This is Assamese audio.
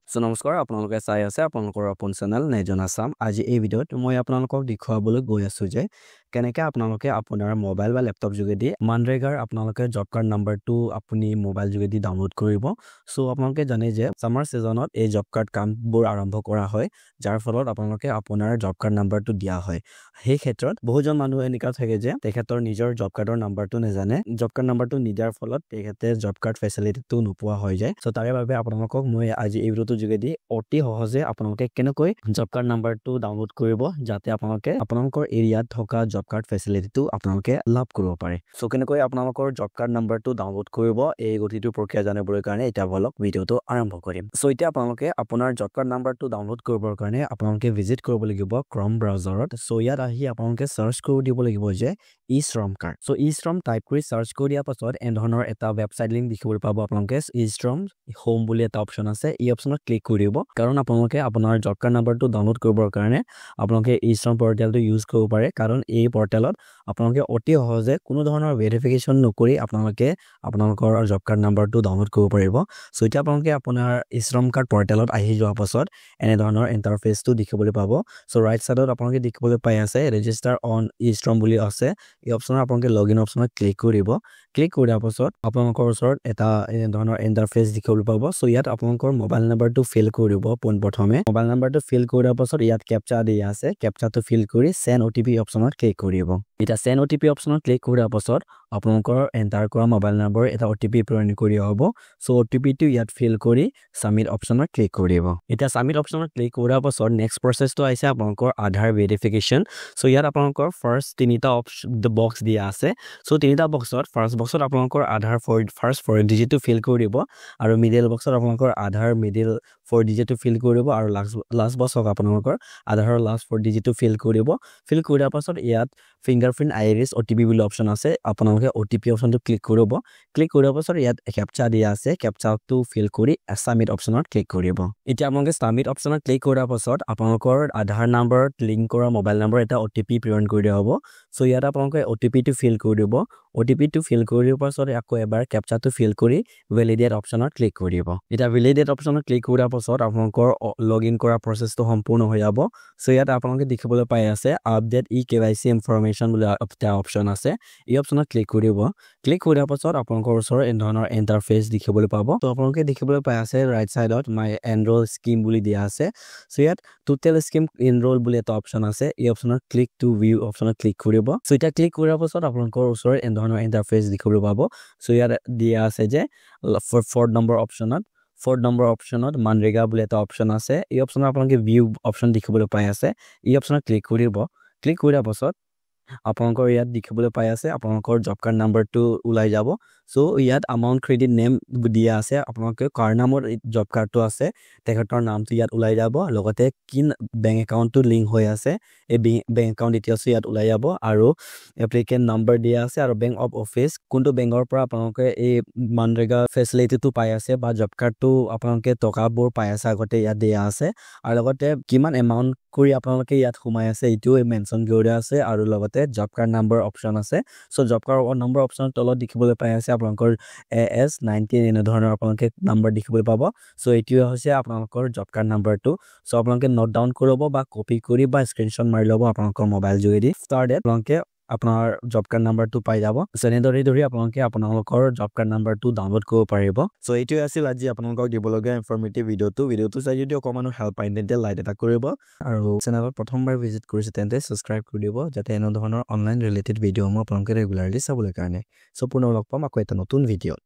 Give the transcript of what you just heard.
সো নমস্কাৰ আপোনালোকে চাই আছে আপোনালোকৰ আপোন চেনেল নেজন আসাম আজি এই ভিডিঅ'ত মই আপোনালোকক দেখুৱাবলৈ গৈ আছো যে কেনেকৈ আপোনালোকে আপোনাৰ মোবাইল বা ল্যাপটপ যোগেদি মানৰেগাৰ আপোনালোকে জব কাৰ্ড নাম্বাৰটো আপুনি মোবাইল যোগেদি ডাউনলোড কৰিব সো আপোনালোকে জানে যে সামাৰ সিজনত এই জব কাৰ্ড কামবোৰ আৰম্ভ কৰা হয় যাৰ ফলত আপোনালোকে আপোনাৰ জব কাৰ্ড নাম্বাৰটো দিয়া হয় সেই ক্ষেত্ৰত বহুজন মানুহ এনেকা থাকে যে তেখেতৰ নিজৰ জব কাৰ্ডৰ নাম্বাৰটো নেজানে জব কাৰ্ড নাম্বাৰটো নিদিয়াৰ ফলত তেখেতে জব কাৰ্ড ফেচিলিটিটো নোপোৱা হৈ যায় সো তাৰে বাবে আপোনালোকক মই আজি এই ভিডিঅ'টো যোগেদি অতি সহজে আপোনালোকে কেনেকৈ জব কাৰ্ড নাম্বাৰটো ডাউনলোড কৰিব যাতে আপোনালোকে আপোনালোকৰ এৰিয়াত থকা জব কাৰ্ড ফেচিলিটিটো আপোনালোকে লাভ কৰিব পাৰে সো কেনেকৈ আপোনালোকৰ জব কাৰ্ড নাম্বাৰটো ডাউনলোড কৰিব এই গতিটো প্ৰক্ৰিয়া জানিবৰ কাৰণে এটা বলক ভিডিঅ'টো আৰম্ভ কৰিম সো এতিয়া আপোনালোকে আপোনাৰ জব কাৰ্ড নাম্বাৰটো ডাউনলোড কৰিবৰ কাৰণে আপোনালোকে ভিজিট কৰিব লাগিব ক্ৰম ব্ৰাউজাৰত সো ইয়াত আহি আপোনালোকে সাৰ্চ কৰি দিব লাগিব যে e-Shram card so e-Shram type কৰি সাৰ্চ কৰি দিয়াৰ পাছত এন ধৰণৰ এটা ৱেবসাইট লিংক দেখিবলৈ পাব আপোনালোকে ই-শ্ৰম হোম বুলি এটা অপচন আছে এই অপচনত ক্লিক কৰিব কাৰণ আপোনালোকে আপোনাৰ জব কাৰ্ড নাম্বাৰটো ডাউনলোড কৰিবৰ কাৰণে আপোনালোকে ই-শ্ৰম পৰ্টেলটো ইউজ কৰিব পাৰে কাৰণ এই পৰ্টেলত আপোনালোকে অতি সহজে কোনো ধৰণৰ ভেৰিফিকেশ্যন নকৰি আপোনালোকে আপোনালোকৰ জব কাৰ্ড নাম্বাৰটো ডাউনলোড কৰিব পাৰিব সো এতিয়া আপোনালোকে আপোনাৰ ই-শ্ৰম কাৰ্ড পৰ্টেলত আহি যোৱাৰ পাছত এনে ধৰণৰ ইণ্টাৰফেচটো দেখিবলৈ পাব সো ৰাইট সাইডত আপোনালোকে দেখিবলৈ পাই আছে ৰেজিষ্টাৰ অন ই-শ্ৰম বুলি আছে এই অপচনত আপোনালোকে লগইন অপচনত ক্লিক কৰিব ক্লিক কৰাৰ পাছত আপোনালোকৰ ওচৰত এটা এনে ধৰণৰ ইণ্টাৰফেচ দেখিবলৈ পাব সো ইয়াত আপোনালোকৰ মোবাইল নাম্বাৰটো ফিল কৰিব পোনপ্ৰথমে মোবাইল নাম্বাৰটো ফিল কৰাৰ পাছত ইয়াত কেপচা দিয়া আছে কেপচাটো ফিল কৰি সেন্ড ওটিপি অপচনত ক্লিক কৰিব এটা সেন্ড ওটিপি অপচনত ক্লিক কৰাৰ পাছত আপোনালোকৰ এন্টাৰ কৰা মোবাইল নম্বৰ এটা ওটিপি প্ৰেৰণ কৰি হ'ব সো ওটিপিটো ইয়াত ফিল কৰি সাবমিট অপচনত ক্লিক কৰিব এটা সাবমিট অপচনত ক্লিক কৰাৰ পাছত নেক্সট প্ৰসেসটো আহিছে আপোনালোকৰ আধাৰ ভেৰিফিকেশ্যন সো ইয়াত আপোনালোকৰ ফাৰ্স্ট তিনিটা বক্স দিয়া আছে সো তিনিটা বক্সত ফাৰ্স্ট বক্সত আপোনালোকৰ আধাৰ ফাৰ্স্ট 4 ডিজিটটো ফিল কৰিব আৰু মিডল বক্সত আপোনালোকৰ আধাৰ মিডল 4 ডিজিটটো ফিল কৰিব আৰু লাষ্ট বক্সত আপোনালোকৰ আধাৰৰ লাষ্ট 4 ডিজিটটো ফিল কৰিব ফিল কৰাৰ পাছত ইয়াত ফিংগাৰপ্ৰিন্ট আইৰিছ ওটিপি বুলি অপচন আছে আপোনালোকে ওটিপি অপচনটো ক্লিক কৰিব ক্লিক কৰাৰ পাছত ইয়াত কেপচা দিয়া আছে কেপচাটো ফিল কৰি সাবমিট অপচনত ক্লিক কৰিব এতিয়া আপোনালোকে সাবমিট অপচনত ক্লিক কৰাৰ পাছত আপোনালোকৰ আধাৰ নাম্বাৰত লিংক কৰা মোবাইল নম্বৰ এটা ওটিপি প্ৰেৰণ কৰি দিয়া হ'ব সো ইয়াত আপোনালোকে ওটিপিটো ফিল কৰিব ওটিপিটো ফিল কৰাৰ পাছত আকৌ এবাৰ কেপচাটো ফিল কৰি ভেলিডেট অপচনত ক্লিক কৰিব এটা ভেলিডেট অপচনত ক্লিক কৰাৰ পাছত আপোনালোকৰ লগইন কৰা প্ৰসেসটো সম্পূৰ্ণ হৈ যাব সো ইয়াত আপোনালোকে দেখিবলৈ পাই আছে আপডেট ই-কেৱাইচি ইনফৰমেশ্যন বুলি এটা অপচন আছে এই অপচনত ক্লিক কৰিব ক্লিক কৰাৰ পাছত আপোনালোকৰ ওচৰত এই ধৰণৰ ইণ্টাৰফেচ দেখিবলৈ পাব তো আপোনালোকে দেখিবলৈ পাই আছে ৰাইট সাইডত মাই এনৰোল স্কিম বুলি দিয়া আছে সো ইয়াত টোটেল স্কিম এনৰোল বুলি এটা অপচন আছে এই অপচনত ক্লিক টু ভিউ অপচনত ক্লিক কৰিব সো এটা ক্লিক কৰাৰ পাছত আপোনালোকৰ ওচৰত এই ধৰণৰ ইণ্টাৰফেচ দেখিবলৈ পাব সো ইয়াত দিয়া আছে যে ফৰ্থ নম্বৰ অপচনত মানৰেগা বুলি এটা অপচন আছে এই অপচনত আপোনালোকে ভিউ অপচন দেখিবলৈ পাই আছে এই অপচনত ক্লিক কৰিব ক্লিক কৰাৰ পাছত আপোনালোকৰ ইয়াত দেখিবলৈ পাই আছে আপোনালোকৰ জব কাৰ্ড নাম্বাৰটো ওলাই যাব সো ইয়াত এমাউন্ট ক্ৰেডিট নেম দিয়া আছে আপোনালোকে কাৰ নামৰ জব কাৰ্ডটো আছে তেখেতৰ নামটো ইয়াত ওলাই যাব লগতে কি বেংক একাউণ্টটো লিংক হৈ আছে এই বেংক একাউণ্ট ডিটেইলছ ইয়াত ওলাই যাব আৰু এপ্লিকেন্ট নাম্বাৰ দিয়া আছে আৰু বেংক অফ অফিস কোনটো বেংকৰ পৰা আপোনালোকে এই মানৰেগা ফেচিলিটিটো পাই আছে বা জব কাৰ্ডটো আপোনালোকে টকাবোৰ পাই আছে আগতে ইয়াত দিয়া আছে আৰু লগতে কিমান এমাউন্ট কৰি আপোনালোকে ইয়াত সোমাই আছে এইটো মেনশন কৰি আছে আৰু লগতে জব কাৰ্ড নাম্বাৰ অপচন আছে সো জব কাৰ্ড নম্বৰ অপচনৰ তলত দেখিবলৈ পাই আছে আপোনালোকৰ AS19 এনে ধৰণৰ আপোনালোকে নাম্বাৰ দেখিবলৈ পাব সো এইটোৱে হৈছে আপোনালোকৰ জব কাৰ্ড নাম্বাৰটো সো আপোনালোকে নোট ডাউন কৰিব বা কপি কৰি বা স্ক্ৰিনশ্বট মাৰি ল'ব আপোনালোকৰ মোবাইল যোগেদি ষ্টাৰ্টেড আপোনালোকে আপোনাৰ জব কাৰ্ড নাম্বাৰটো পাই যাব যেনেদৰে আপোনালোকে আপোনালোকৰ জব কাৰ্ড নাম্বাৰটো ডাউনলোড কৰিব পাৰিব সো এইটোৱে আছিল আজি আপোনালোকক দিবলগীয়া ইনফৰমেটিভ ভিডিঅ'টো চাই যদি অকমানো হেল্প পায় তেন্তে লাইক এটা কৰিব আৰু চেনেলত প্ৰথমবাৰ ভিজিট কৰিছে তেন্তে সাবস্ক্ৰাইব কৰি দিব যাতে এনে ধৰণৰ অনলাইন ৰিলেটেড ভিডিঅ'সমূহ আপোনালোকে ৰেগুলাৰলি চাবলৈ কাৰণে সো পুনৰ লগ পাম আকৌ এটা নতুন ভিডিঅ'ত